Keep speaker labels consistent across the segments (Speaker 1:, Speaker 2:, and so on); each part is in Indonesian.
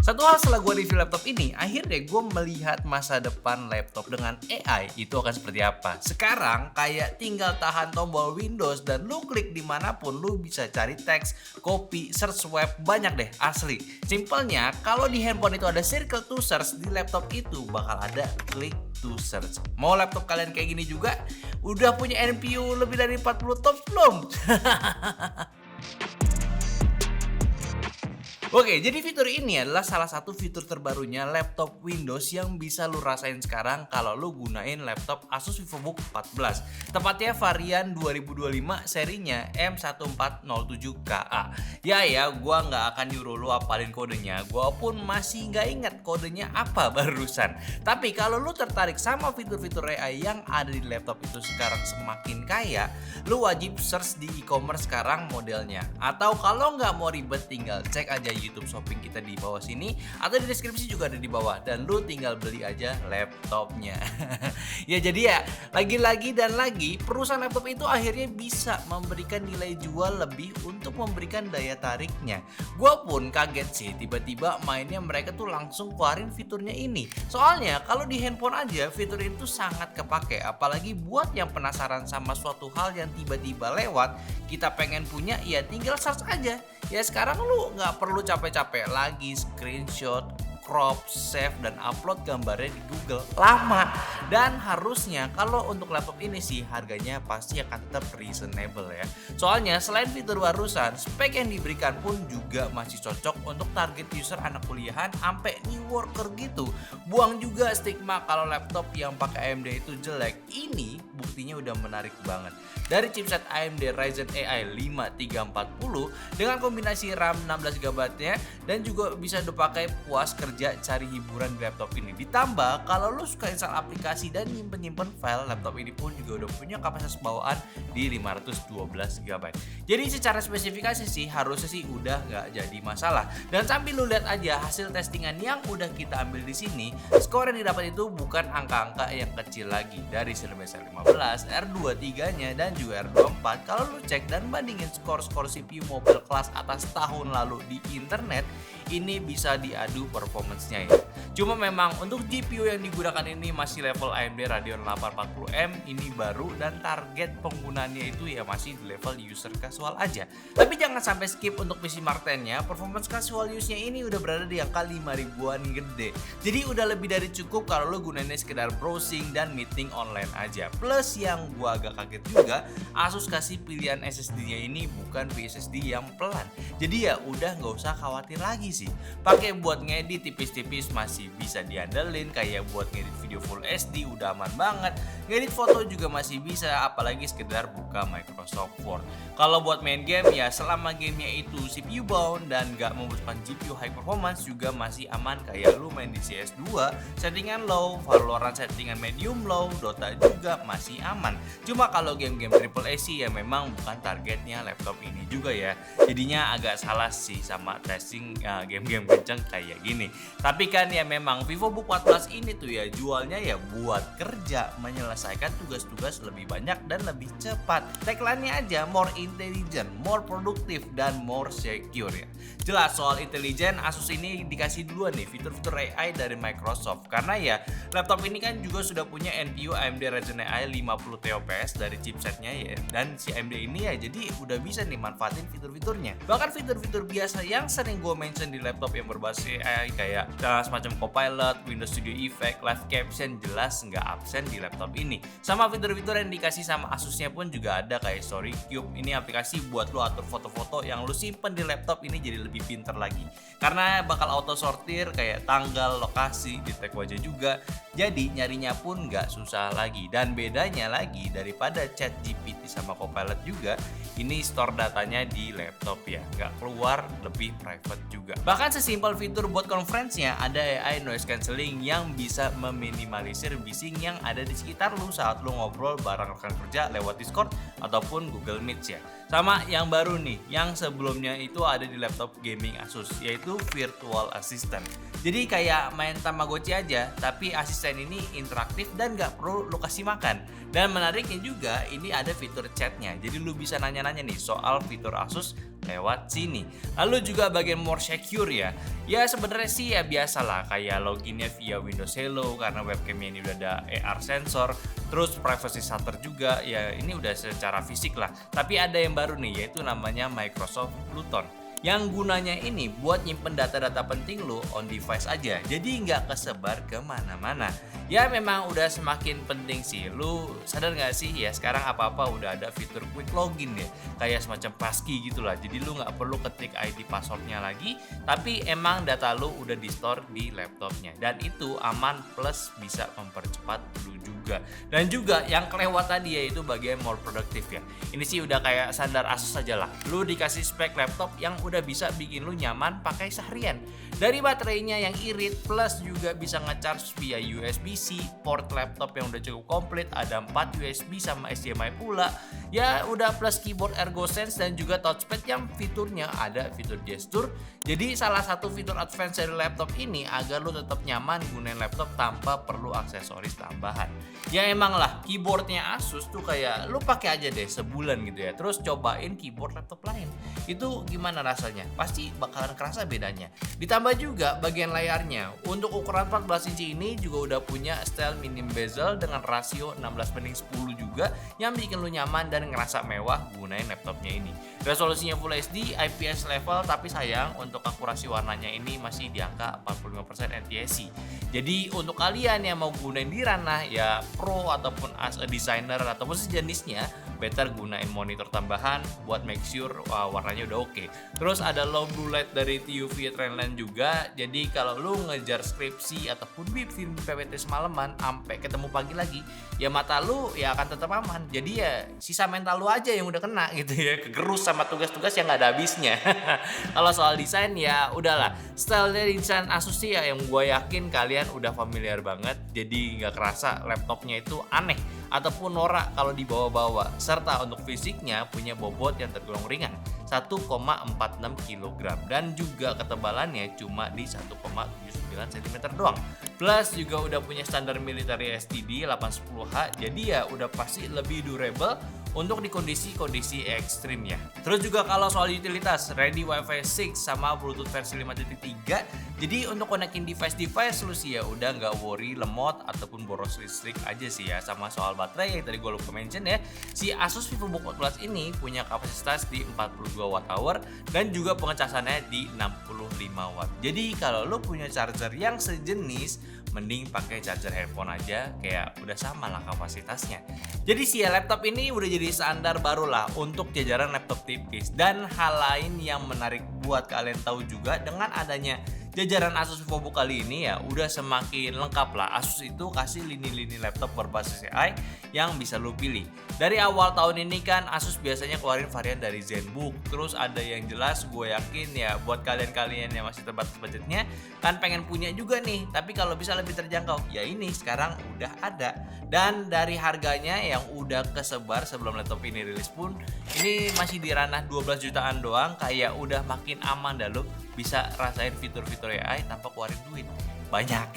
Speaker 1: Satu hal setelah gue review laptop ini, akhirnya gue melihat masa depan laptop dengan AI itu akan seperti apa. Sekarang kayak tinggal tahan tombol Windows dan lu klik dimanapun lu bisa cari teks, copy, search web, banyak deh asli. Simpelnya kalau di handphone itu ada circle to search, di laptop itu bakal ada click to search. Mau laptop kalian kayak gini juga? Udah punya NPU lebih dari 40 TOPS belum? Oke, jadi fitur ini adalah salah satu fitur terbarunya laptop Windows yang bisa lu rasain sekarang kalau lu gunain laptop Asus VivoBook 14. Tepatnya varian 2025 serinya M1407KA. Ya, gua nggak akan nyuruh lu apalin kodenya. Gua pun masih nggak ingat kodenya apa barusan. Tapi kalau lu tertarik sama fitur-fitur AI yang ada di laptop itu sekarang semakin kaya, lu wajib search di e-commerce sekarang modelnya. Atau kalau nggak mau ribet, tinggal cek aja YouTube Shopping kita di bawah sini, atau di deskripsi juga ada di bawah, dan lu tinggal beli aja laptopnya. Ya jadi ya, lagi-lagi dan lagi perusahaan laptop itu akhirnya bisa memberikan nilai jual lebih untuk memberikan daya tariknya. Gua pun kaget sih tiba-tiba mainnya mereka tuh langsung keluarin fiturnya ini. Soalnya kalau di handphone aja fitur itu sangat kepake, apalagi buat yang penasaran sama suatu hal yang tiba-tiba lewat, kita pengen punya ya tinggal search aja. Ya sekarang lu nggak perlu capek-capek lagi screenshot, crop, save, dan upload gambarnya di Google. Lama. Dan harusnya kalau untuk laptop ini sih harganya pasti akan tetap reasonable ya. Soalnya selain fitur barusan, spek yang diberikan pun juga masih cocok untuk target user anak kuliahan sampai new worker gitu. Buang juga stigma kalau laptop yang pakai AMD itu jelek. Ini buktinya udah menarik banget. Dari chipset AMD Ryzen AI 5340 dengan kombinasi RAM 16GB-nya dan juga bisa dipakai puas kerja cari hiburan di laptop ini. Ditambah kalau lu suka install aplikasi dan nyimpen file, laptop ini pun juga udah punya kapasitas bawaan di 512GB. Jadi secara spesifikasi sih harusnya sih udah nggak jadi masalah. Dan sambil lu lihat aja hasil testingan yang udah kita ambil di sini, skor yang didapat itu bukan angka-angka yang kecil lagi. Dari CIBS R15, R23-nya dan juga R24, kalau lu cek dan bandingin skor-skor CPU mobile kelas atas tahun lalu di internet, ini bisa diadu performance-nya ya. Cuma memang untuk GPU yang digunakan ini masih level AMD Radeon 840M, ini baru dan target penggunaannya itu ya masih di level user casual aja. Tapi jangan sampai skip untuk PC Mark 10-nya, performance casual use-nya ini udah berada di angka 5 ribuan gede. Jadi udah lebih dari cukup kalau lo gunainnya sekedar browsing dan meeting online aja. Plus yang gua agak kaget juga, Asus kasih pilihan SSD-nya ini bukan VSSD yang pelan. Jadi ya udah nggak usah khawatir lagi sih. Pakai buat ngedit tipis-tipis masih bisa diandelin, kayak buat ngedit video full HD udah aman banget. Ngedit foto juga masih bisa, apalagi sekedar buka Microsoft Word. Kalau buat main game ya selama gamenya itu CPU bound dan nggak membutuhkan GPU high performance juga masih aman, kayak lu main di CS2 settingan low, Valorant settingan medium low, Dota juga masih aman. Cuma kalau game-game AAA sih ya memang bukan targetnya laptop ini juga ya. Jadinya agak salah sih sama testing game-game kenceng kayak gini. Tapi kan ya memang VivoBook 14 ini tuh ya jualnya ya buat kerja, menyelesaikan tugas-tugas lebih banyak dan lebih cepat. Tagline-nya aja more intelligent, more productive, dan more secure ya. Jelas soal intelligent, Asus ini dikasih duluan nih fitur-fitur AI dari Microsoft. Karena ya laptop ini kan juga sudah punya NPU AMD Ryzen AI 50 TOPS dari chipsetnya ya. Dan si AMD ini ya jadi udah bisa nih manfaatin fitur-fiturnya. Bahkan fitur-fitur biasa yang sering gue mention di laptop yang berbasis AI kayak semacam Copilot, Windows Studio Effect, Live Caption jelas nggak absen di laptop ini. Sama fitur-fitur yang dikasih sama Asusnya pun juga ada kayak Story Cube. Ini aplikasi buat lo atur foto-foto yang lo simpen di laptop ini jadi lebih pinter lagi. Karena bakal auto sortir kayak tanggal, lokasi, detek wajah juga. Jadi nyarinya pun nggak susah lagi. Dan bedanya lagi daripada ChatGPT sama Copilot juga, ini store datanya di laptop ya, nggak keluar, lebih private juga. Bahkan sesimpel fitur buat conference-nya ada AI noise cancelling yang bisa meminimalisir bising yang ada di sekitar lu saat lu ngobrol bareng rekan kerja lewat Discord ataupun Google Meet ya. Sama yang baru nih, yang sebelumnya itu ada di laptop gaming Asus, yaitu Virtual Assistant. Jadi kayak main Tamagotchi aja, tapi asisten ini interaktif dan nggak perlu lu kasih makan. Dan menariknya juga ini ada fitur chatnya, jadi lu bisa nanya-nanya nih soal fitur Asus lewat sini. Lalu juga bagian more secure ya. Ya sebenarnya sih ya biasa lah, kayak loginnya via Windows Hello karena webcamnya ini udah ada AR sensor. Terus privacy shutter juga, ya ini udah secara fisik lah. Tapi ada yang baru nih, yaitu namanya Microsoft Pluton, yang gunanya ini buat nyimpen data-data penting lo on device aja, jadi nggak kesebar kemana-mana. Ya memang udah semakin penting sih. Lu sadar nggak sih ya sekarang apa-apa udah ada fitur quick login ya, kayak semacam passkey gitulah. Jadi lu nggak perlu ketik ID passwordnya lagi, tapi emang data lu udah di store di laptopnya, dan itu aman plus bisa mempercepat lu juga. Dan juga yang kelewat tadi yaitu bagian more produktif ya. Ini sih udah kayak standar Asus aja lah. Lu dikasih spek laptop yang udah bisa bikin lu nyaman pakai seharian. Dari baterainya yang irit, plus juga bisa ngecharge via USB-C, port laptop yang udah cukup komplit, ada 4 USB sama HDMI pula. Ya udah plus keyboard ErgoSense dan juga touchpad yang fiturnya ada fitur gesture. Jadi salah satu fitur advance dari laptop ini agar lu tetap nyaman gunain laptop tanpa perlu aksesoris tambahan. Ya emang lah, keyboardnya Asus tuh kayak lu pakai aja deh sebulan gitu ya, terus cobain keyboard laptop lain. Itu gimana rasanya? Pasti bakalan kerasa bedanya. Ditambah juga bagian layarnya. Untuk ukuran 14 inci ini juga udah punya style minim bezel dengan rasio 16:10 juga, yang bikin lu nyaman dan ngerasa mewah gunain laptopnya ini. Resolusinya Full HD IPS level, tapi sayang untuk akurasi warnanya ini masih di angka 45% NTSC. Jadi untuk kalian yang mau gunain di ranah ya pro ataupun as a designer ataupun sejenisnya, better gunain monitor tambahan buat make sure warnanya udah oke. Terus ada low blue light dari TUV Trendline juga. Jadi kalau lu ngejar skripsi ataupun bikin PPT semalaman sampai ketemu pagi lagi, ya mata lu ya akan tetap aman. Jadi ya sisa mental lu aja yang udah kena gitu ya, kegerus sama tugas-tugas yang gak ada habisnya. Kalau soal desain ya udahlah, style dari desain Asus sih ya yang gue yakin kalian udah familiar banget. Jadi nggak kerasa laptopnya itu aneh ataupun norak kalau dibawa-bawa. Serta untuk fisiknya punya bobot yang tergolong ringan, 1,46 kg, dan juga ketebalannya cuma di 1,79 cm doang. Plus juga udah punya standar military STD 810H, jadi ya udah pasti lebih durable untuk di kondisi-kondisi ekstrim ya. Terus juga kalau soal utilitas, ready Wi-Fi 6 sama Bluetooth versi 5.3. Jadi untuk connecting device-device lu sih ya udah nggak worry lemot ataupun boros listrik aja sih ya. Sama soal baterai yang tadi gue lupa mention ya, si Asus VivoBook 14 ini punya kapasitas di 42 Wh dan juga pengecasannya di 65 Watt. Jadi kalau lu punya charger yang sejenis, mending pakai charger handphone aja, kayak udah sama lah kapasitasnya. Jadi sih ya laptop ini udah jadi standar baru lah untuk jajaran laptop tipis. Dan hal lain yang menarik buat kalian tahu juga, dengan adanya jajaran Asus VivoBook kali ini ya udah semakin lengkap lah. Asus itu kasih lini-lini laptop berbasis AI yang bisa lu pilih. Dari awal tahun ini kan Asus biasanya keluarin varian dari ZenBook. Terus ada yang jelas gue yakin ya buat kalian-kalian yang masih terbatas budgetnya kan pengen punya juga nih, tapi kalau bisa lebih terjangkau, ya ini sekarang udah ada. Dan dari harganya yang udah kesebar sebelum laptop ini rilis pun, ini masih di ranah 12 jutaan doang, kayak udah makin aman dah lu bisa rasain fitur-fitur AI tanpa keluarin duit banyak.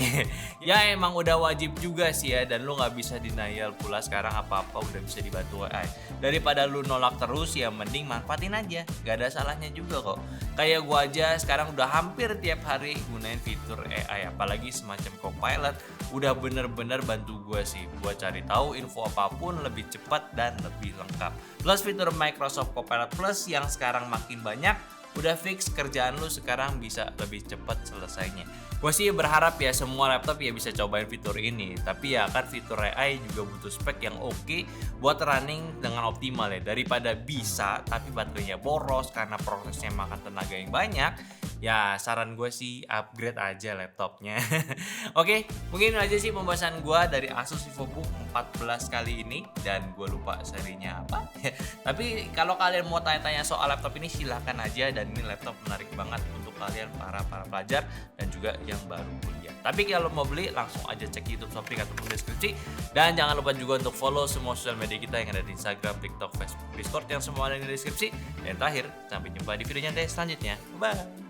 Speaker 1: Ya emang udah wajib juga sih ya, dan lu nggak bisa denial pula sekarang apa-apa udah bisa dibantu AI. Daripada lu nolak terus ya mending manfaatin aja, gak ada salahnya juga kok. Kayak gua aja sekarang udah hampir tiap hari gunain fitur AI, apalagi semacam Copilot udah bener-bener bantu gua sih buat cari tahu info apapun lebih cepat dan lebih lengkap. Plus fitur Microsoft Copilot Plus yang sekarang makin banyak, udah fix kerjaan lu sekarang bisa lebih cepat selesainya. Gue sih berharap ya semua laptop ya bisa cobain fitur ini. Tapi ya kan fitur AI juga butuh spek yang oke buat running dengan optimal ya. Daripada bisa tapi baterainya boros karena prosesnya makan tenaga yang banyak, ya saran gue sih upgrade aja laptopnya. Oke, mungkin aja sih pembahasan gue dari Asus VivoBook 14 kali ini. Dan gue lupa serinya apa. Tapi kalau kalian mau tanya-tanya soal laptop ini silahkan aja. Dan ini laptop menarik banget untuk kalian para pelajar dan juga yang baru kuliah. Tapi kalau mau beli langsung aja cek YouTube Shopee ataupun deskripsi. Dan jangan lupa juga untuk follow semua sosial media kita yang ada di Instagram, TikTok, Facebook, Discord yang semua ada di deskripsi. Dan terakhir, sampai jumpa di video nyantai selanjutnya. Bye.